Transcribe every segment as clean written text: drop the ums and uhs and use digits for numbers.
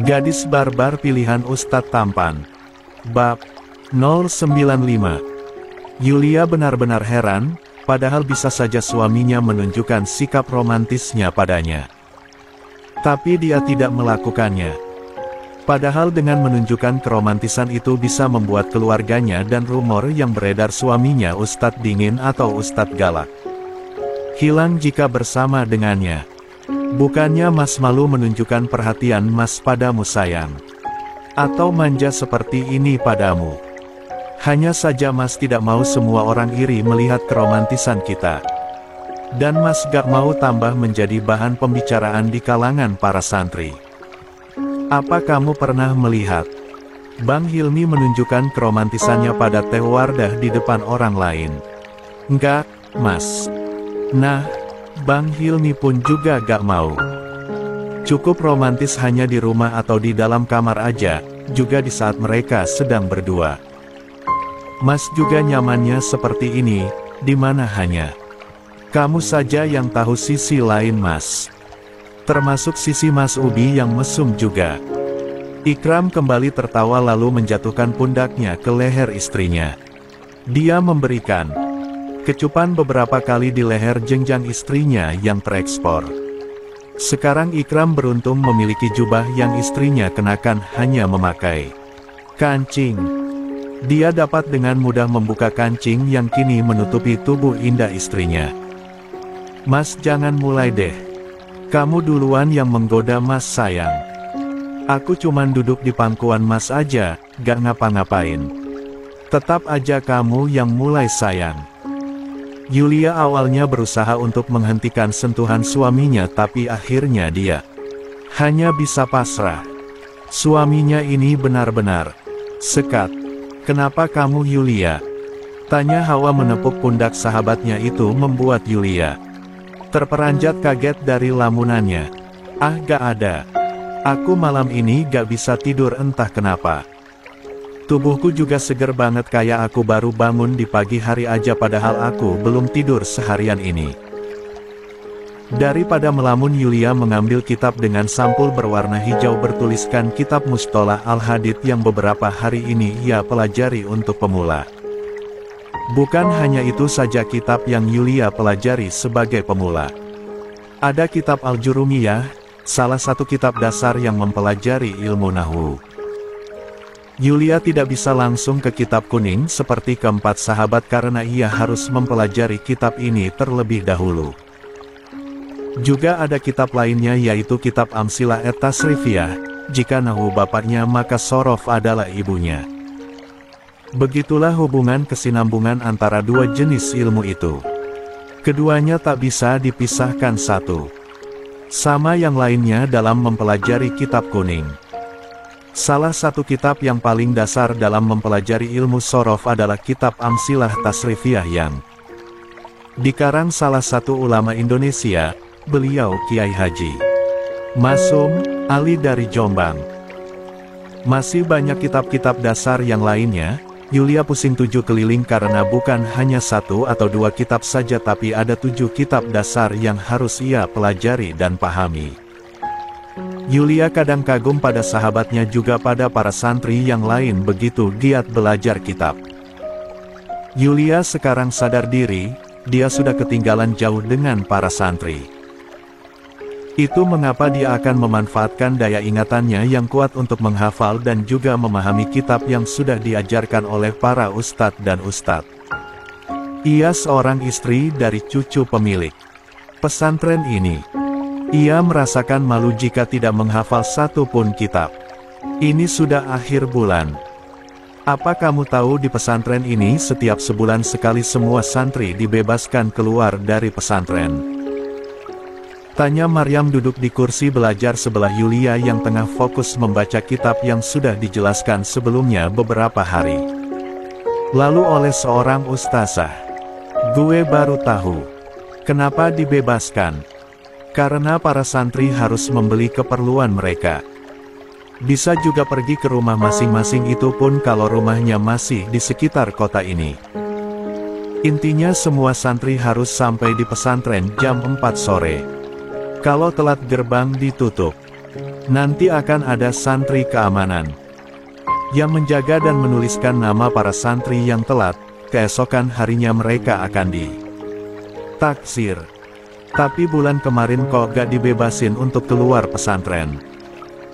Gadis barbar pilihan Ustadz Tampan. Bab 095. Yulia benar-benar heran, padahal bisa saja suaminya menunjukkan sikap romantisnya padanya. Tapi dia tidak melakukannya. Padahal dengan menunjukkan keromantisan itu bisa membuat keluarganya dan rumor yang beredar suaminya Ustadz dingin atau Ustadz galak hilang jika bersama dengannya. Bukannya Mas malu menunjukkan perhatian Mas padamu sayang, atau manja seperti ini padamu. Hanya saja Mas tidak mau semua orang iri melihat keromantisan kita. Dan Mas gak mau tambah menjadi bahan pembicaraan di kalangan para santri. Apa kamu pernah melihat Bang Hilmi menunjukkan keromantisannya pada Teh Wardah di depan orang lain? Enggak, Mas. Nah, Bang Hilmi pun juga gak mau. Cukup romantis hanya di rumah atau di dalam kamar aja, juga di saat mereka sedang berdua. Mas juga nyamannya seperti ini, di mana hanya kamu saja yang tahu sisi lain Mas. Termasuk sisi Mas Ubi yang mesum juga. Ikram kembali tertawa lalu menjatuhkan pundaknya ke leher istrinya. Dia memberikan kecupan beberapa kali di leher jenjang istrinya yang terekspor. Sekarang Ikram beruntung memiliki jubah yang istrinya kenakan hanya memakai kancing. Dia dapat dengan mudah membuka kancing yang kini menutupi tubuh indah istrinya. Mas jangan mulai deh. Kamu duluan yang menggoda Mas sayang. Aku cuman duduk di pangkuan Mas aja, gak ngapa-ngapain. Tetap aja kamu yang mulai sayang. Yulia awalnya berusaha untuk menghentikan sentuhan suaminya tapi akhirnya dia hanya bisa pasrah. Suaminya ini benar-benar sekat. Kenapa kamu Yulia? Tanya Hawa menepuk pundak sahabatnya itu membuat Yulia terperanjat kaget dari lamunannya. Ah gak ada. Aku malam ini gak bisa tidur entah kenapa. Tubuhku juga seger banget kayak aku baru bangun di pagi hari aja padahal aku belum tidur seharian ini. Daripada melamun Yulia mengambil kitab dengan sampul berwarna hijau bertuliskan kitab Mustolah Al-Hadith yang beberapa hari ini ia pelajari untuk pemula. Bukan hanya itu saja kitab yang Yulia pelajari sebagai pemula. Ada kitab Al-Jurumiyah, salah satu kitab dasar yang mempelajari ilmu nahwu. Yulia tidak bisa langsung ke kitab kuning seperti keempat sahabat karena ia harus mempelajari kitab ini terlebih dahulu. Juga ada kitab lainnya yaitu kitab Amsilah et-Tasrifiyah, jika nahwu bapaknya maka sorof adalah ibunya. Begitulah hubungan kesinambungan antara dua jenis ilmu itu. Keduanya tak bisa dipisahkan satu sama yang lainnya dalam mempelajari kitab kuning. Salah satu kitab yang paling dasar dalam mempelajari ilmu sorof adalah kitab Amsilah Tasrifiyah yang dikarang salah satu ulama Indonesia, beliau Kiai Haji Masum Ali dari Jombang. Masih banyak kitab-kitab dasar yang lainnya. Yulia pusing 7 keliling karena bukan hanya 1 atau 2 kitab saja tapi ada 7 kitab dasar yang harus ia pelajari dan pahami. Yulia kadang kagum pada sahabatnya juga pada para santri yang lain begitu giat belajar kitab. Yulia sekarang sadar diri, dia sudah ketinggalan jauh dengan para santri. Itu mengapa dia akan memanfaatkan daya ingatannya yang kuat untuk menghafal dan juga memahami kitab yang sudah diajarkan oleh para ustadz dan ustadz. Ia seorang istri dari cucu pemilik pesantren ini. Ia merasakan malu jika tidak menghafal satu pun kitab. Ini sudah akhir bulan. Apa kamu tahu di pesantren ini setiap sebulan sekali semua santri dibebaskan keluar dari pesantren? Tanya Maryam duduk di kursi belajar sebelah Yulia yang tengah fokus membaca kitab yang sudah dijelaskan sebelumnya beberapa hari lalu oleh seorang ustazah. Gue baru tahu. Kenapa dibebaskan? Karena para santri harus membeli keperluan mereka. Bisa juga pergi ke rumah masing-masing itu pun kalau rumahnya masih di sekitar kota ini. Intinya semua santri harus sampai di pesantren jam 4 sore. Kalau telat gerbang ditutup. Nanti akan ada santri keamanan yang menjaga dan menuliskan nama para santri yang telat. Keesokan harinya mereka akan ditaksir. Tapi bulan kemarin kok gak dibebasin untuk keluar pesantren?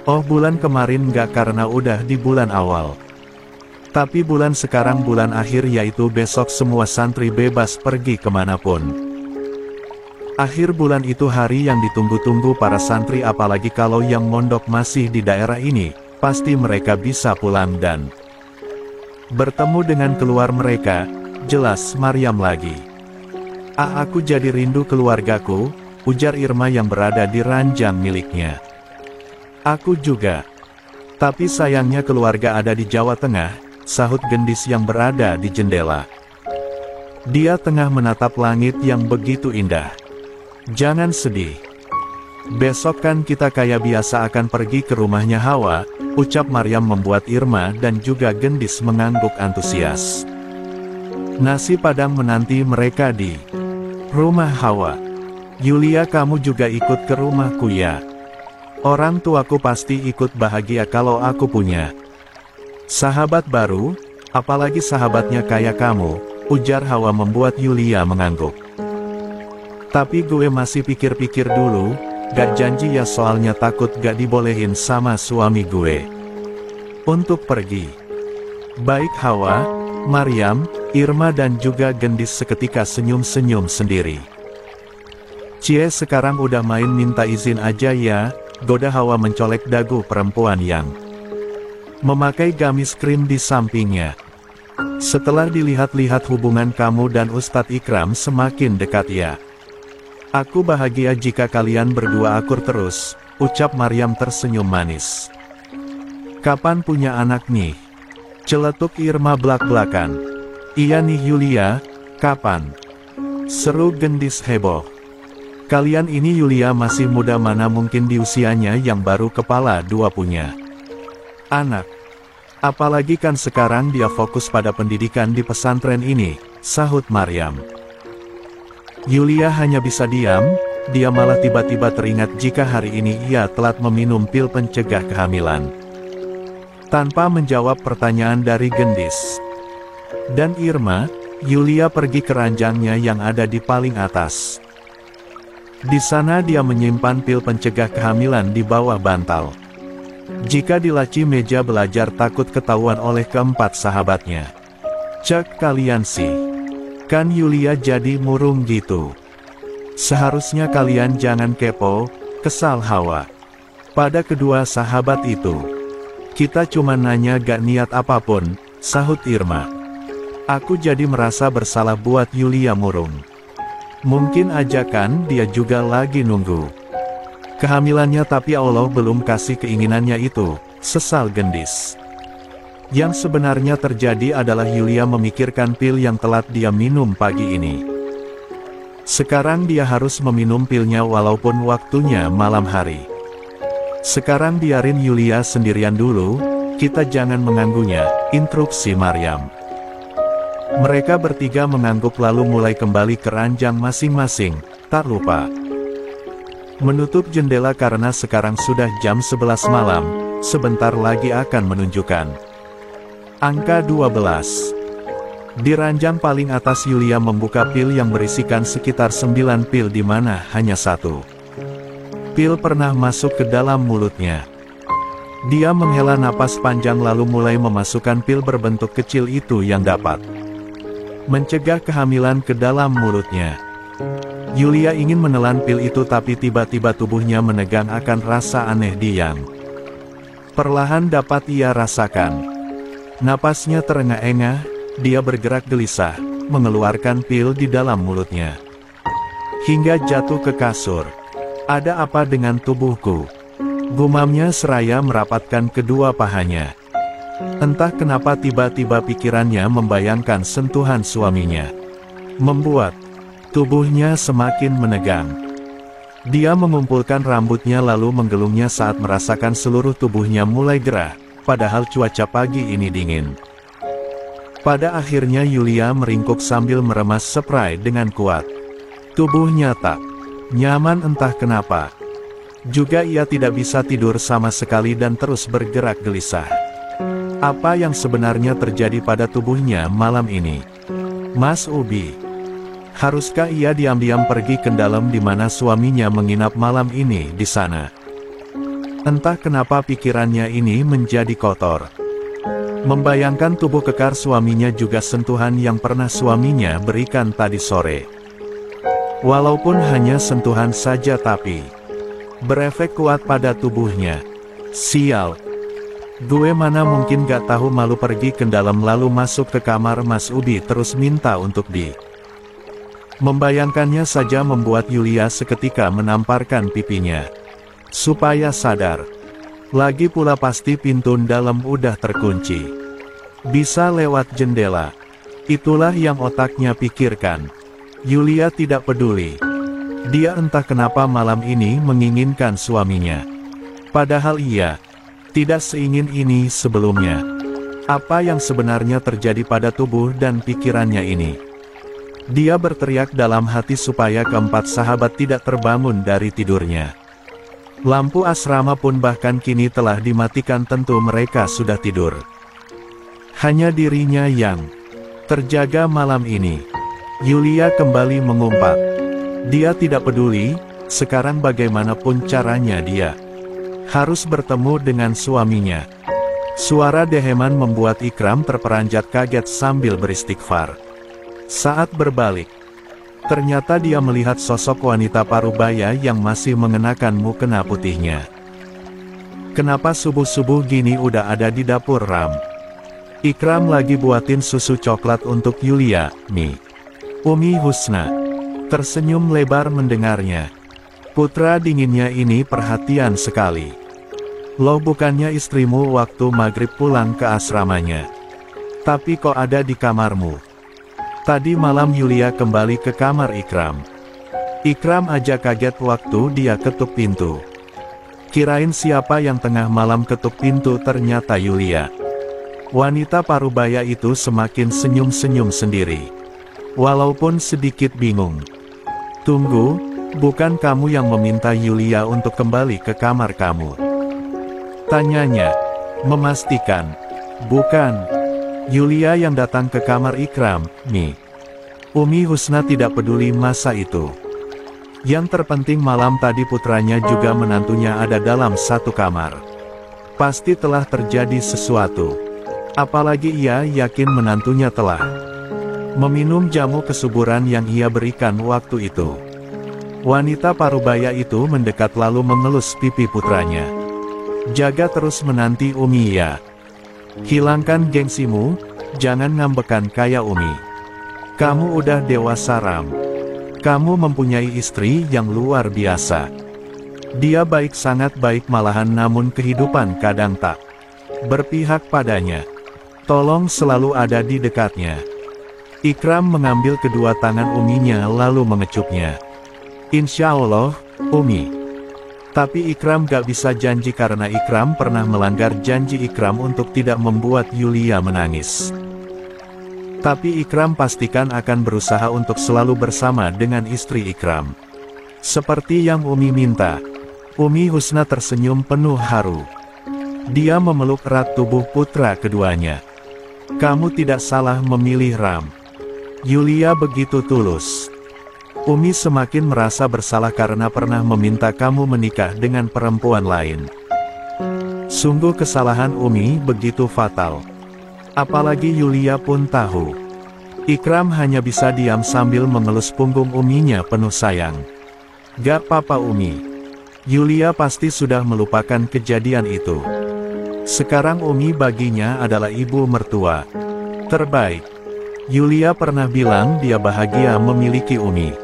Oh, bulan kemarin gak, karena udah di bulan awal. Tapi bulan sekarang bulan akhir, yaitu besok semua santri bebas pergi kemanapun. Akhir bulan itu hari yang ditunggu-tunggu para santri, apalagi kalau yang mondok masih di daerah ini. Pasti mereka bisa pulang dan bertemu dengan keluarga mereka. Jelas Maryam lagi. Aku jadi rindu keluargaku, ujar Irma yang berada di ranjang miliknya. Aku juga. Tapi sayangnya keluarga ada di Jawa Tengah, sahut Gendis yang berada di jendela. Dia tengah menatap langit yang begitu indah. Jangan sedih. Besok kan kita kayak biasa akan pergi ke rumahnya Hawa, ucap Maryam membuat Irma dan juga Gendis mengangguk antusias. Nasi Padang menanti mereka di rumah Hawa. Yulia, kamu juga ikut ke rumahku ya? Orang tuaku pasti ikut bahagia kalau aku punya sahabat baru, apalagi sahabatnya kayak kamu, ujar Hawa membuat Yulia mengangguk. Tapi gue masih pikir-pikir dulu. Gak janji ya, soalnya takut gak dibolehin sama suami gue untuk pergi. Baik Hawa, Maryam, Irma dan juga Gendis seketika senyum-senyum sendiri. Cie, sekarang udah main minta izin aja ya, goda Hawa mencolek dagu perempuan yang memakai gamis krim di sampingnya. Setelah dilihat-lihat hubungan kamu dan Ustadz Ikram semakin dekat ya. Aku bahagia jika kalian berdua akur terus, ucap Maryam tersenyum manis. Kapan punya anak nih? Celetuk Irma belak-belakan. Iya nih Yulia, kapan? Seru Gendis heboh. Kalian ini Yulia masih muda, mana mungkin di usianya yang baru kepala dua punya anak. Apalagi kan sekarang dia fokus pada pendidikan di pesantren ini, sahut Maryam. Yulia hanya bisa diam, dia malah tiba-tiba teringat jika hari ini ia telat meminum pil pencegah kehamilan. Tanpa menjawab pertanyaan dari Gendis dan Irma, Yulia pergi ke ranjangnya yang ada di paling atas. Di sana dia menyimpan pil pencegah kehamilan di bawah bantal. Jika di laci meja belajar takut ketahuan oleh keempat sahabatnya. Cek kalian sih. Kan Yulia jadi murung gitu. Seharusnya kalian jangan kepo, kesal Hawa pada kedua sahabat itu. Kita cuma nanya, gak niat apapun, sahut Irma. Aku jadi merasa bersalah buat Yulia murung. Mungkin aja kan dia juga lagi nunggu kehamilannya, tapi Allah belum kasih keinginannya itu, sesal Gendis. Yang sebenarnya terjadi adalah Yulia memikirkan pil yang telat dia minum pagi ini. Sekarang dia harus meminum pilnya walaupun waktunya malam hari. Sekarang biarin Yulia sendirian dulu, kita jangan mengganggunya, instruksi Maryam. Mereka bertiga mengangguk lalu mulai kembali ke ranjang masing-masing, tak lupa menutup jendela karena sekarang sudah jam 11 malam, sebentar lagi akan menunjukkan angka 12. Di ranjang paling atas Yulia membuka pil yang berisikan sekitar 9 pil, di mana hanya satu pil pernah masuk ke dalam mulutnya. Dia menghela napas panjang lalu mulai memasukkan pil berbentuk kecil itu yang dapat mencegah kehamilan ke dalam mulutnya. Yulia ingin menelan pil itu, tapi tiba-tiba tubuhnya menegang akan rasa aneh yang perlahan dapat ia rasakan. Napasnya terengah-engah, dia bergerak gelisah, mengeluarkan pil di dalam mulutnya. Hingga jatuh ke kasur. Ada apa dengan tubuhku? Gumamnya seraya merapatkan kedua pahanya. Entah kenapa tiba-tiba pikirannya membayangkan sentuhan suaminya. Membuat tubuhnya semakin menegang. Dia mengumpulkan rambutnya lalu menggelungnya saat merasakan seluruh tubuhnya mulai gerah. Padahal cuaca pagi ini dingin. Pada akhirnya Yulia meringkuk sambil meremas spray dengan kuat. Tubuhnya tak nyaman entah kenapa. Juga ia tidak bisa tidur sama sekali dan terus bergerak gelisah. Apa yang sebenarnya terjadi pada tubuhnya malam ini? Mas Ubi, haruskah ia diam-diam pergi ke dalam di mana suaminya menginap malam ini di sana? Entah kenapa pikirannya ini menjadi kotor. Membayangkan tubuh kekar suaminya juga sentuhan yang pernah suaminya berikan tadi sore. Walaupun hanya sentuhan saja tapi berefek kuat pada tubuhnya. Sial. Gue mana mungkin gak tahu malu pergi ke dalam lalu masuk ke kamar Mas Ubi terus minta untuk Membayangkannya saja membuat Yulia seketika menamparkan pipinya. Supaya sadar. Lagi pula pasti pintu dalam udah terkunci. Bisa lewat jendela. Itulah yang otaknya pikirkan. Yulia tidak peduli. Dia entah kenapa malam ini menginginkan suaminya. Padahal ia tidak seingin ini sebelumnya. Apa yang sebenarnya terjadi pada tubuh dan pikirannya ini? Dia berteriak dalam hati supaya keempat sahabat tidak terbangun dari tidurnya. Lampu asrama pun bahkan kini telah dimatikan, tentu mereka sudah tidur. Hanya dirinya yang terjaga malam ini. Yulia kembali mengumpat. Dia tidak peduli, sekarang bagaimanapun caranya dia harus bertemu dengan suaminya. Suara Deheman membuat Ikram terperanjat kaget sambil beristighfar. Saat berbalik, ternyata dia melihat sosok wanita parubaya yang masih mengenakan mukena putihnya. Kenapa subuh-subuh gini udah ada di dapur Ram? Ikram lagi buatin susu coklat untuk Yulia, nih. Umi Husna tersenyum lebar mendengarnya. Putra dinginnya ini perhatian sekali. Loh, bukannya istrimu waktu maghrib pulang ke asramanya? Tapi kok ada di kamarmu? Tadi malam Yulia kembali ke kamar Ikram. Ikram aja kaget waktu dia ketuk pintu. Kirain siapa yang tengah malam ketuk pintu, ternyata Yulia. Wanita parubaya itu semakin senyum-senyum sendiri. Walaupun sedikit bingung. Tunggu, bukan kamu yang meminta Yulia untuk kembali ke kamar kamu? Tanyanya, memastikan. Bukan. Yulia yang datang ke kamar Ikram, nih. Umi Husna tidak peduli masa itu. Yang terpenting malam tadi putranya juga menantunya ada dalam satu kamar. Pasti telah terjadi sesuatu. Apalagi ia yakin menantunya telah meminum jamu kesuburan yang ia berikan waktu itu. Wanita parubaya itu mendekat lalu mengelus pipi putranya. Jaga terus menanti Umi ya. Hilangkan gengsimu, jangan ngambekan kayak Umi. Kamu udah dewasa Ram. Kamu mempunyai istri yang luar biasa. Dia baik, sangat baik malahan, namun kehidupan kadang tak berpihak padanya. Tolong selalu ada di dekatnya. Ikram mengambil kedua tangan Uminya lalu mengecupnya. Insya Allah, Umi. Tapi Ikram gak bisa janji karena Ikram pernah melanggar janji Ikram untuk tidak membuat Yulia menangis. Tapi Ikram pastikan akan berusaha untuk selalu bersama dengan istri Ikram. Seperti yang Umi minta. Umi Husna tersenyum penuh haru. Dia memeluk erat tubuh putra keduanya. Kamu tidak salah memilih Ram. Yulia begitu tulus. Umi semakin merasa bersalah karena pernah meminta kamu menikah dengan perempuan lain. Sungguh kesalahan Umi begitu fatal. Apalagi Yulia pun tahu. Ikram hanya bisa diam sambil mengelus punggung Uminya penuh sayang. Gak apa-apa Umi. Yulia pasti sudah melupakan kejadian itu. Sekarang Umi baginya adalah ibu mertua terbaik. Yulia pernah bilang dia bahagia memiliki Umi.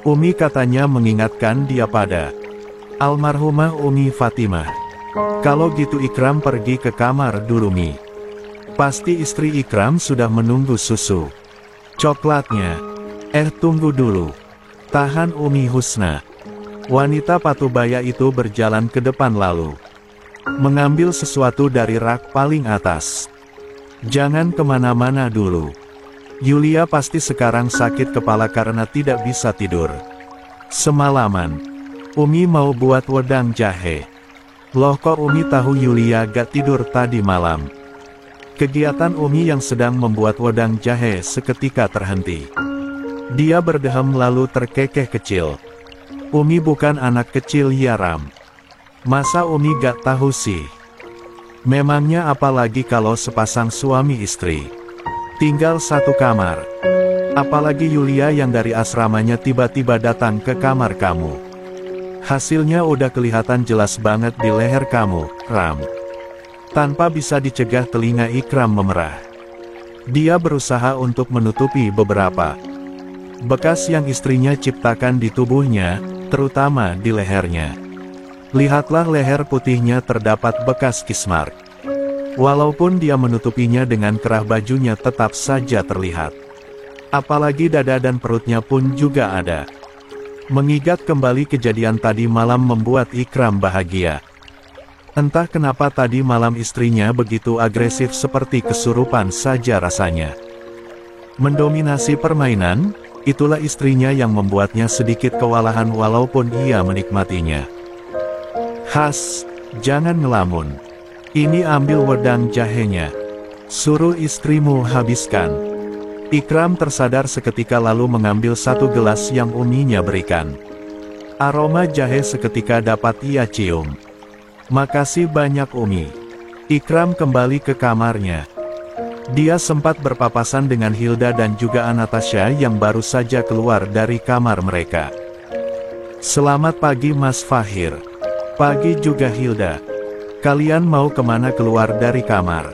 Umi katanya mengingatkan dia pada almarhumah Umi Fatimah. Kalau gitu Ikram pergi ke kamar dulu Mi. Pasti istri Ikram sudah menunggu susu coklatnya. Tunggu dulu. Tahan Umi Husna. Wanita patubaya itu berjalan ke depan lalu mengambil sesuatu dari rak paling atas. Jangan kemana-mana dulu. Yulia pasti sekarang sakit kepala karena tidak bisa tidur semalaman. Umi mau buat wedang jahe. Loh kok Umi tahu Yulia gak tidur tadi malam? Kegiatan Umi yang sedang membuat wedang jahe seketika terhenti. Dia berdehem lalu terkekeh kecil. Umi bukan anak kecil ya Ram. Masa Umi gak tahu sih? Memangnya apalagi kalau sepasang suami istri. Tinggal satu kamar. Apalagi Yulia yang dari asramanya tiba-tiba datang ke kamar kamu. Hasilnya udah kelihatan jelas banget di leher kamu, Ram. Tanpa bisa dicegah telinga Ikram memerah. Dia berusaha untuk menutupi beberapa bekas yang istrinya ciptakan di tubuhnya, terutama di lehernya. Lihatlah leher putihnya terdapat bekas kismark. Walaupun dia menutupinya dengan kerah bajunya tetap saja terlihat. Apalagi dada dan perutnya pun juga ada. Mengingat kembali kejadian tadi malam membuat Ikram bahagia. Entah kenapa tadi malam istrinya begitu agresif seperti kesurupan saja rasanya. Mendominasi permainan, itulah istrinya yang membuatnya sedikit kewalahan walaupun ia menikmatinya. Has, jangan ngelamun. Ini ambil wedang jahenya. Suruh istrimu habiskan. Ikram tersadar seketika lalu mengambil satu gelas yang uminya berikan. Aroma jahe seketika dapat ia cium. Makasih banyak Umi. Ikram kembali ke kamarnya. Dia sempat berpapasan dengan Hilda dan juga Anastasia yang baru saja keluar dari kamar mereka. Selamat pagi Mas Fahir. Pagi juga Hilda. Kalian mau kemana keluar dari kamar?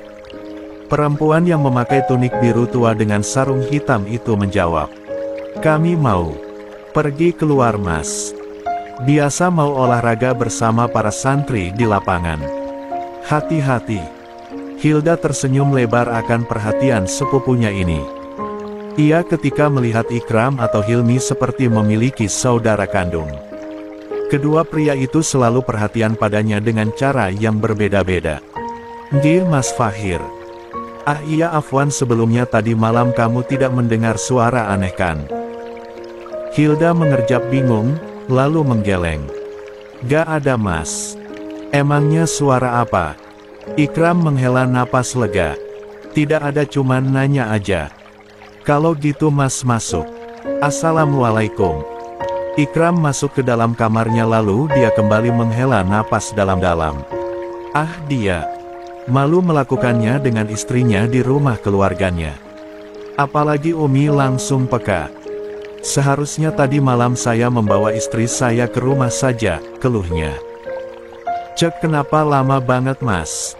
Perempuan yang memakai tunik biru tua dengan sarung hitam itu menjawab. Kami mau pergi keluar Mas. Biasa mau olahraga bersama para santri di lapangan. Hati-hati. Hilda tersenyum lebar akan perhatian sepupunya ini. Ia ketika melihat Ikram atau Hilmi seperti memiliki saudara kandung. Kedua pria itu selalu perhatian padanya dengan cara yang berbeda-beda. Nggih Mas Fahir. Ah iya afwan sebelumnya tadi malam kamu tidak mendengar suara aneh kan? Hilda mengerjap bingung, lalu menggeleng. Gak ada Mas. Emangnya suara apa? Ikram menghela napas lega. Tidak ada cuman nanya aja. Kalau gitu Mas masuk. Assalamualaikum. Ikram masuk ke dalam kamarnya lalu dia kembali menghela napas dalam-dalam. Ah dia. Malu melakukannya dengan istrinya di rumah keluarganya. Apalagi Umi langsung peka. Seharusnya tadi malam saya membawa istri saya ke rumah saja, keluhnya. Cek kenapa lama banget Mas?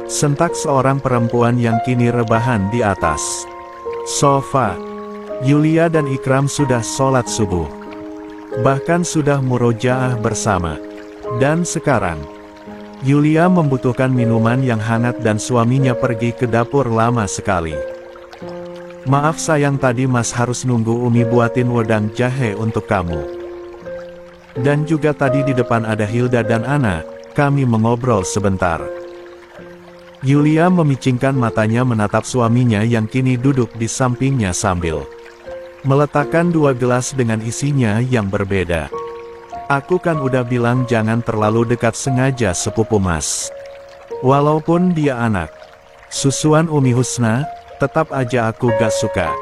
Sentak seorang perempuan yang kini rebahan di atas sofa. Yulia dan Ikram sudah sholat subuh. Bahkan sudah murojaah bersama. Dan sekarang Yulia membutuhkan minuman yang hangat dan suaminya pergi ke dapur lama sekali. Maaf sayang tadi Mas harus nunggu Umi buatin wedang jahe untuk kamu. Dan juga tadi di depan ada Hilda dan Ana, kami mengobrol sebentar. Yulia memicingkan matanya menatap suaminya yang kini duduk di sampingnya sambil meletakkan dua gelas dengan isinya yang berbeda. Aku kan udah bilang jangan terlalu dekat sengaja sepupu Mas. Walaupun dia anak susuan Umi Husna, tetap aja aku gak suka.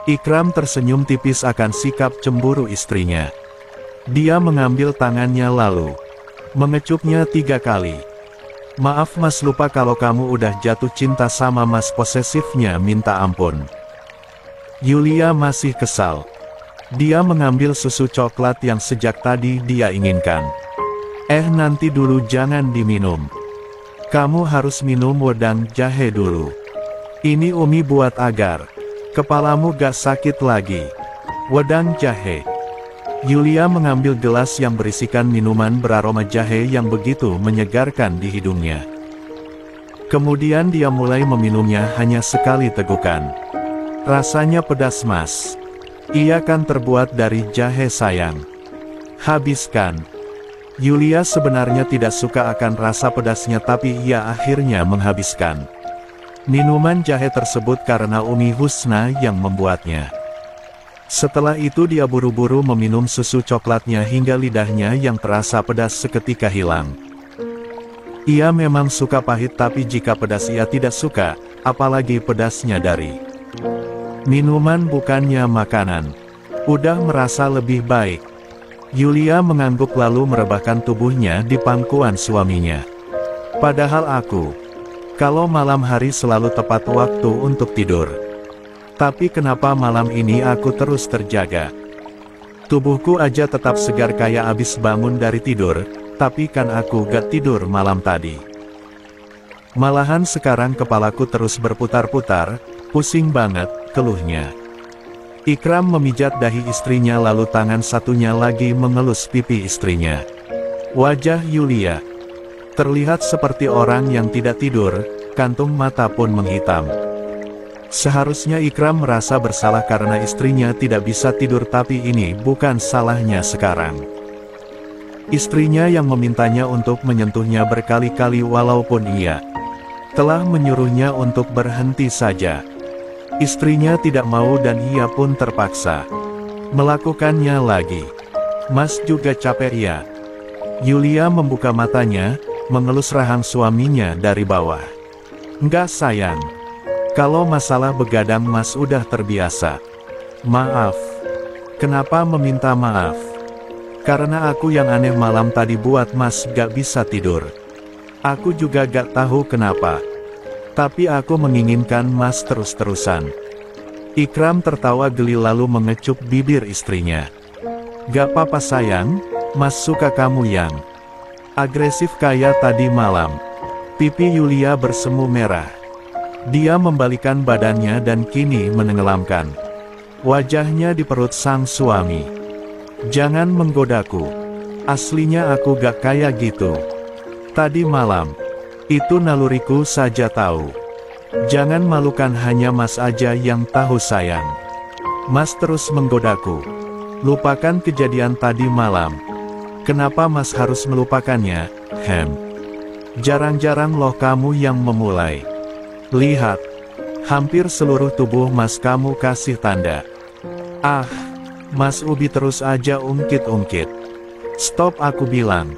Ikram tersenyum tipis akan sikap cemburu istrinya. Dia mengambil tangannya lalu mengecupnya 3 kali. Maaf Mas lupa kalau kamu udah jatuh cinta sama Mas posesifnya minta ampun. Yulia masih kesal. Dia mengambil susu coklat yang sejak tadi dia inginkan. Nanti dulu jangan diminum. Kamu harus minum wedang jahe dulu. Ini Umi buat agar kepalamu gak sakit lagi. Wedang jahe. Yulia mengambil gelas yang berisikan minuman beraroma jahe yang begitu menyegarkan di hidungnya. Kemudian dia mulai meminumnya hanya sekali tegukan. Rasanya pedas Mas. Ia kan terbuat dari jahe sayang. Habiskan. Yulia sebenarnya tidak suka akan rasa pedasnya tapi ia akhirnya menghabiskan minuman jahe tersebut karena Umi Husna yang membuatnya. Setelah itu dia buru-buru meminum susu coklatnya hingga lidahnya yang terasa pedas seketika hilang. Ia memang suka pahit, tapi jika pedas ia tidak suka, apalagi pedasnya dari minuman bukannya makanan. Udah merasa lebih baik. Yulia mengangguk lalu merebahkan tubuhnya di pangkuan suaminya. Padahal aku, kalau malam hari selalu tepat waktu untuk tidur. Tapi kenapa malam ini aku terus terjaga? Tubuhku aja tetap segar kayak abis bangun dari tidur, tapi kan aku gak tidur malam tadi. Malahan sekarang kepalaku terus berputar-putar, pusing banget, keluhnya. Ikram memijat dahi istrinya lalu tangan satunya lagi mengelus pipi istrinya. Wajah Yulia terlihat seperti orang yang tidak tidur, kantung mata pun menghitam. Seharusnya Ikram merasa bersalah karena istrinya tidak bisa tidur, tapi ini bukan salahnya sekarang. Istrinya yang memintanya untuk menyentuhnya berkali-kali walaupun ia telah menyuruhnya untuk berhenti saja. Istrinya tidak mau dan ia pun terpaksa melakukannya lagi. Mas juga capek ya? Yulia membuka matanya, mengelus rahang suaminya dari bawah. Enggak sayang. Kalau masalah begadang Mas udah terbiasa. Maaf. Kenapa meminta maaf? Karena aku yang aneh malam tadi buat Mas gak bisa tidur. Aku juga gak tahu kenapa. Tapi aku menginginkan Mas terus-terusan. Ikram tertawa geli lalu mengecup bibir istrinya. Gak apa-apa sayang, Mas suka kamu yang agresif kayak tadi malam. Pipi Yulia bersemu merah. Dia membalikan badannya dan kini menenggelamkan wajahnya di perut sang suami. Jangan menggodaku. Aslinya aku gak kayak gitu. Tadi malam, itu naluriku saja tahu. Jangan malukan, hanya Mas aja yang tahu sayang. Mas terus menggodaku. Lupakan kejadian tadi malam. Kenapa Mas harus melupakannya? Jarang-jarang loh kamu yang memulai. Lihat, hampir seluruh tubuh Mas kamu kasih tanda. Ah, Mas Ubi terus aja ungkit-ungkit. Stop aku bilang.